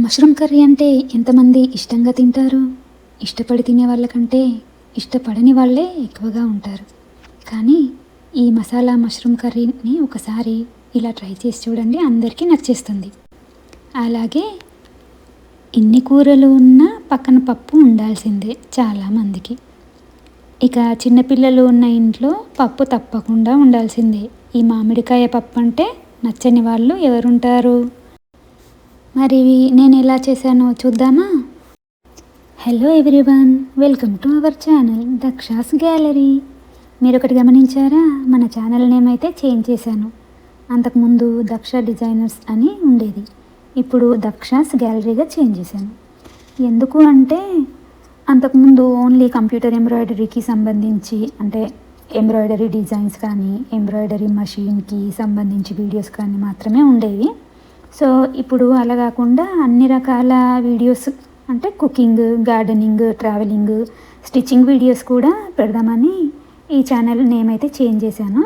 Mushroom curry అంటే ఎంతమంది ఇష్టంగా తింటారు? ఇష్టపడి తినే వాళ్ళకంటే ఇష్టపడని వాళ్ళే ఎక్కువగా ఉంటారు. కానీ ఈ మసాలా మష్రూమ్ కర్రీని ఒకసారి ఇలా ట్రై చేసి చూడండి, అందరికీ నచ్చేస్తుంది. అలాగే ఇన్ని కూరలు ఉన్నా పక్కన పప్పు ఉండాల్సిందే చాలామందికి. ఇక చిన్నపిల్లలు ఉన్న ఇంట్లో పప్పు తప్పకుండా ఉండాల్సిందే. ఈ మామిడికాయ పప్పు అంటే నచ్చని వాళ్ళు ఎవరుంటారు? మరి నేను ఎలా చేశానో చూద్దామా? Hello everyone, welcome to our channel Daksha's gallery. మీరు ఒకటి గమనించారా? మన ఛానల్ నేమ్ అయితే చేంజ్ చేశాను. అంతకుముందు దక్ష డిజైనర్స్ అని ఉండేది, ఇప్పుడు దక్షాస్ గ్యాలరీగా చేంజ్ చేశాను. ఎందుకు అంటే అంతకుముందు ఓన్లీ కంప్యూటర్ ఎంబ్రాయిడరీకి సంబంధించి, అంటే ఎంబ్రాయిడరీ డిజైన్స్ కానీ ఎంబ్రాయిడరీ మషిన్కి సంబంధించి వీడియోస్ కానీ మాత్రమే ఉండేవి. సో ఇప్పుడు అలా కాకుండా అన్ని రకాల వీడియోస్, అంటే cooking, gardening, travelling, stitching videos కూడా పెడదామని ఈ ఛానల్ నేమ్ అయితే చేంజ్ చేశాను.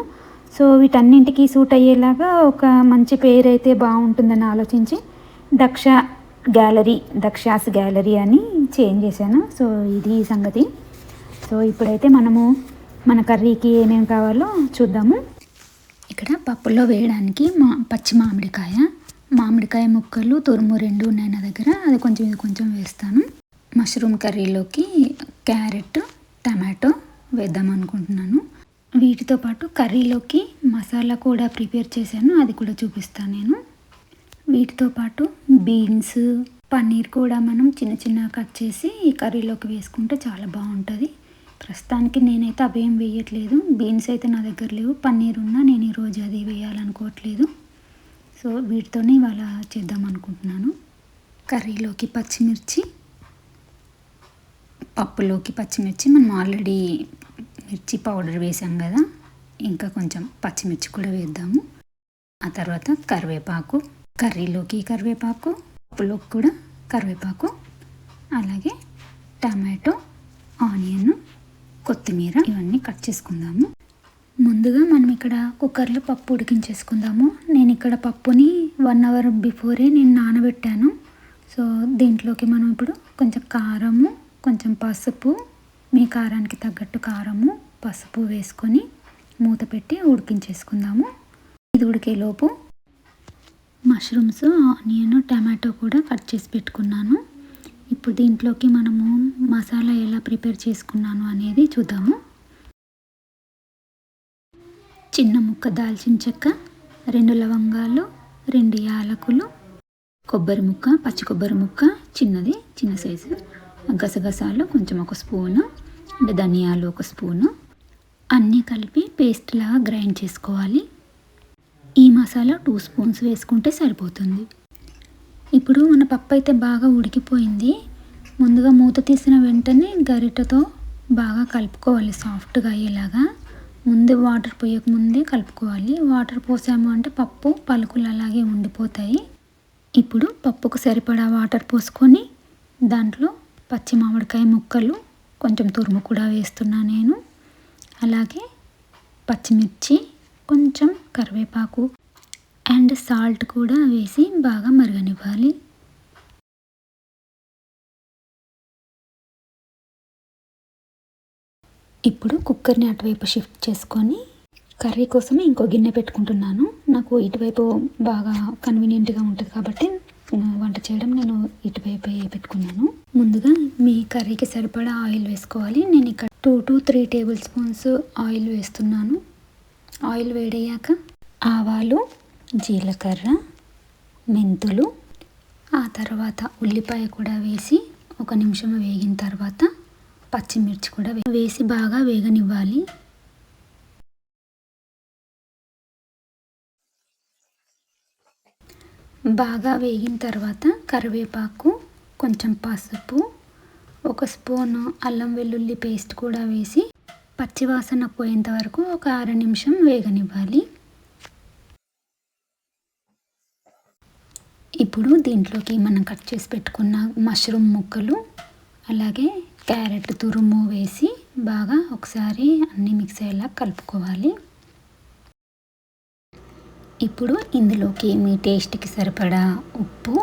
సో వీటన్నింటికి సూట్ అయ్యేలాగా ఒక మంచి పేరు అయితే బాగుంటుందని ఆలోచించి దక్ష గ్యాలరీ, దక్షాస్ గ్యాలరీ అని చేంజ్ చేశాను. సో ఇది సంగతి. సో ఇప్పుడైతే మనము మన కర్రీకి ఏమేమి కావాలో చూద్దాము. ఇక్కడ పప్పులో వేయడానికి పచ్చి మామిడికాయ ముక్కలు తురుము 2 ఉన్నాయి నా దగ్గర. అది కొంచెం ఇది కొంచెం వేస్తాను. మష్రూమ్ కర్రీలోకి క్యారెట్, టమాటో వేద్దాం అనుకుంటున్నాను. వీటితో పాటు కర్రీలోకి మసాలా కూడా ప్రిపేర్ చేశాను, అది కూడా చూపిస్తాను నేను. వీటితో పాటు బీన్స్, పన్నీర్ కూడా మనం చిన్న చిన్న కట్ చేసి ఈ కర్రీలోకి వేసుకుంటే చాలా బాగుంటుంది. ప్రస్తుతానికి నేనైతే అవేం వేయట్లేదు. బీన్స్ అయితే నా దగ్గర లేవు, పన్నీర్ ఉన్నా నేను ఈరోజు అది వేయాలనుకోవట్లేదు. సో వీటితోనే ఇవాళ చేద్దాం అనుకుంటున్నాను. కర్రీలోకి పచ్చిమిర్చి, పప్పులోకి పచ్చిమిర్చి మనం ఆల్రెడీ మిర్చి పౌడర్ వేసాం కదా, ఇంకా కొంచెం పచ్చిమిర్చి కూడా వేద్దాము. ఆ తర్వాత కరివేపాకు, కర్రీలోకి కరివేపాకు, పప్పులోకి కూడా కరివేపాకు, అలాగే టమాటో, ఆనియన్, కొత్తిమీర ఇవన్నీ కట్ చేసుకుందాము. ముందుగా మనం ఇక్కడ కుక్కర్లో పప్పు ఉడికించేసుకుందాము. నేను ఇక్కడ పప్పుని 1 అవర్ బిఫోరే నేను నానబెట్టాను. సో దీంట్లోకి మనం ఇప్పుడు కొంచెం కారము, కొంచెం పసుపు, మీ కారానికి తగ్గట్టు కారము, పసుపు వేసుకొని మూత పెట్టి ఉడికించేసుకుందాము. ఇది ఉడికేలోపు మష్రూమ్స్, ఆనియన్, టమాటో కూడా కట్ చేసి పెట్టుకున్నాను. ఇప్పుడు దీంట్లోకి మనము మసాలా ఎలా ప్రిపేర్ చేసుకున్నాను అనేది చూద్దాము. చిన్న ముక్క దాల్చిన చెక్క, 2 లవంగాలు, 2 యాలకులు, కొబ్బరి ముక్క, పచ్చి కొబ్బరి ముక్క చిన్నది, చిన్న సైజు, గసగసాలు కొంచెం 1 స్పూను, అంటే ధనియాలు 1 స్పూను, అన్నీ కలిపి పేస్ట్ లాగా గ్రైండ్ చేసుకోవాలి. ఈ మసాలా 2 స్పూన్స్ వేసుకుంటే సరిపోతుంది. ఇప్పుడు మన పప్పు అయితే బాగా ఉడికిపోయింది. ముందుగా మూత తీసిన వెంటనే గరిటెతో బాగా కలుపుకోవాలి, సాఫ్ట్గా అయ్యేలాగా. ముందు వాటర్ పోయక ముందే కలుపుకోవాలి. వాటర్ పోసాము అంటే పప్పు పలుకులు అలాగే ఉండిపోతాయి. ఇప్పుడు పప్పుకు సరిపడా వాటర్ పోసుకొని దాంట్లో పచ్చి మామిడికాయ ముక్కలు, కొంచెం తురుము కూడా వేస్తున్నా నేను, అలాగే పచ్చిమిర్చి, కొంచెం కరివేపాకు అండ్ సాల్ట్ కూడా వేసి బాగా మరగనివ్వాలి. ఇప్పుడు కుక్కర్ని అటువైపు షిఫ్ట్ చేసుకొని కర్రీ కోసం ఇంకో గిన్నె పెట్టుకుంటున్నాను. నాకు ఇటువైపు బాగా కన్వీనియంట్గా ఉంటుంది కాబట్టి వంట చేయడం నేను ఇటువైపు పెట్టుకున్నాను. ముందుగా మీ కర్రీకి సరిపడా ఆయిల్ వేసుకోవాలి. నేను ఇక్కడ 2 to 3 టేబుల్ స్పూన్స్ ఆయిల్ వేస్తున్నాను. ఆయిల్ వేడయ్యాక ఆవాలు, జీలకర్ర, మెంతులు, ఆ తర్వాత ఉల్లిపాయ కూడా వేసి 1 నిమిషం వేగిన తర్వాత పచ్చిమిర్చి కూడా వేసి బాగా వేగనివ్వాలి. బాగా వేగిన తర్వాత కరివేపాకు, కొంచెం పసుపు, 1 స్పూను అల్లం వెల్లుల్లి పేస్ట్ కూడా వేసి పచ్చివాసన పోయేంత వరకు ఒక 1/2 నిమిషం వేగనివ్వాలి. ఇప్పుడు దీంట్లోకి మనం కట్ చేసి పెట్టుకున్న మష్రూమ్ ముక్కలు, అలాగే క్యారెట్ తురుము వేసి బాగా ఒకసారి అన్నీ మిక్స్ అయ్యేలా కలుపుకోవాలి. ఇప్పుడు ఇందులోకి మీ టేస్ట్కి సరిపడా ఉప్పు,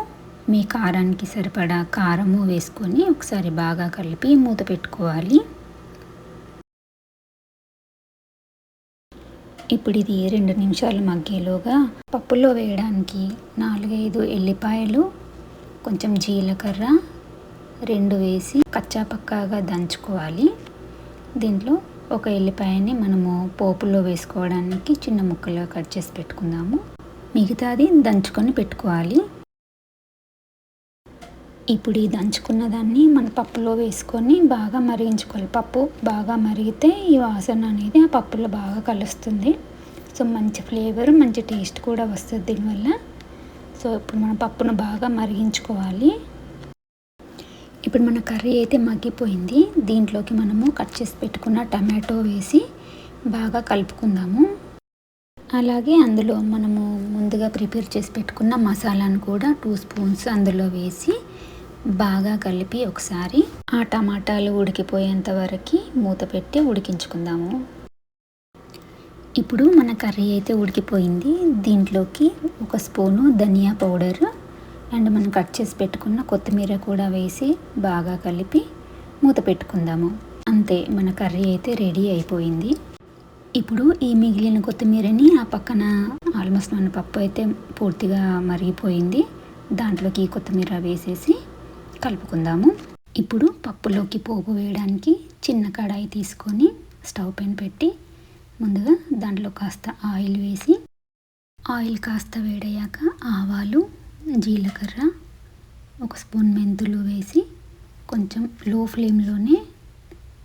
మీ కారానికి సరిపడా కారము వేసుకొని ఒకసారి బాగా కలిపి మూత పెట్టుకోవాలి. ఇప్పుడు ఇది 2 నిమిషాలు మగ్గేలోగా పప్పులో వేయడానికి 4-5 ఎల్లిపాయలు, కొంచెం జీలకర్ర 2 వేసి కచ్చా పక్కాగా దంచుకోవాలి. దీంట్లో ఒక ఎల్లిపాయని మనము పోపులో వేసుకోవడానికి చిన్న ముక్కలుగా కట్ చేసి పెట్టుకుందాము. మిగతాది దంచుకొని పెట్టుకోవాలి. ఇప్పుడు ఈ దంచుకున్న దాన్ని మన పప్పులో వేసుకొని బాగా మరిగించుకోవాలి. పప్పు బాగా మరిగితే ఈ వాసన అనేది ఆ పప్పులో బాగా కలుస్తుంది. సో మంచి ఫ్లేవర్, మంచి టేస్ట్ కూడా వస్తుంది దీనివల్ల. సో ఇప్పుడు మన పప్పును బాగా మరిగించుకోవాలి. ఇప్పుడు మన కర్రీ అయితే మగ్గిపోయింది. దీంట్లోకి మనము కట్ చేసి పెట్టుకున్న టమాటో వేసి బాగా కలుపుకుందాము. అలాగే అందులో మనము ముందుగా ప్రిపేర్ చేసి పెట్టుకున్న మసాలాను కూడా 2 స్పూన్స్ అందులో వేసి బాగా కలిపి ఒకసారి ఆ టమాటాలు ఉడికిపోయేంత వరకు మూత పెట్టి ఉడికించుకుందాము. ఇప్పుడు మన కర్రీ అయితే ఉడికిపోయింది. దీంట్లోకి 1 స్పూను ధనియా పౌడర్ అండ్ మనం కట్ చేసి పెట్టుకున్న కొత్తిమీర కూడా వేసి బాగా కలిపి మూత పెట్టుకుందాము. అంతే, మన కర్రీ అయితే రెడీ అయిపోయింది. ఇప్పుడు ఈ మిగిలిన కొత్తిమీరని ఆ పక్కన ఆల్మోస్ట్ మన పప్పు అయితే పూర్తిగా మరిగిపోయింది. దాంట్లోకి కొత్తిమీర వేసేసి కలుపుకుందాము. ఇప్పుడు పప్పులోకి పోపు వేయడానికి చిన్న కడాయి తీసుకొని స్టవ్ పైన పెట్టి ముందుగా దాంట్లో కాస్త ఆయిల్ వేసి, ఆయిల్ కాస్త వేడయ్యాక ఆవాలు, జీలకర్ర, 1 స్పూన్ మెంతులు వేసి కొంచెం లో ఫ్లేమ్లోనే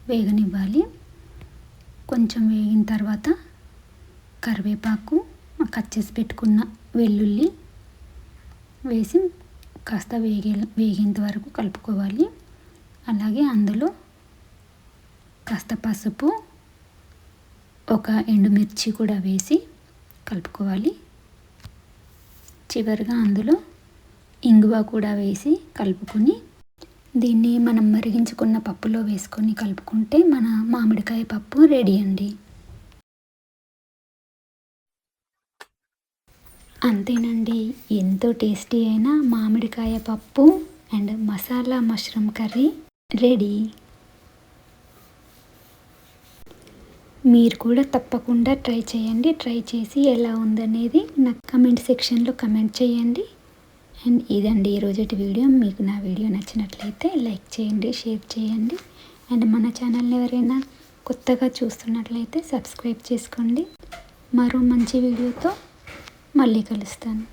వేగనివ్వాలి. కొంచెం వేగిన తర్వాత కరివేపాకు, కట్ చేసి పెట్టుకున్న వెల్లుల్లి వేసి కాస్త వేగేంత వరకు కలుపుకోవాలి. అలాగే అందులో కాస్త పసుపు, 1 ఎండుమిర్చి కూడా వేసి కలుపుకోవాలి. చివరిగా అందులో ఇంగువ కూడా వేసి కలుపుకొని దీన్ని మనం మరిగించుకున్న పప్పులో వేసుకొని కలుపుకుంటే మన మామిడికాయ పప్పు రెడీ అండి. అంతేనండి, ఎంతో టేస్టీ అయిన మామిడికాయ పప్పు and masala mushroom curry ready. మీరు కూడా తప్పకుండా ట్రై చేయండి. ట్రై చేసి ఎలా ఉందనేది నాకు కమెంట్ సెక్షన్లో కమెంట్ చేయండి. అండ్ ఇదండి ఈరోజుటి వీడియో. మీకు నా వీడియో నచ్చినట్లయితే లైక్ చేయండి, షేర్ చేయండి. అండ్ మన ఛానల్ని ఎవరైనా కొత్తగా చూస్తున్నట్లయితే సబ్స్క్రైబ్ చేసుకోండి. మరో మంచి వీడియోతో మళ్ళీ కలుస్తాను.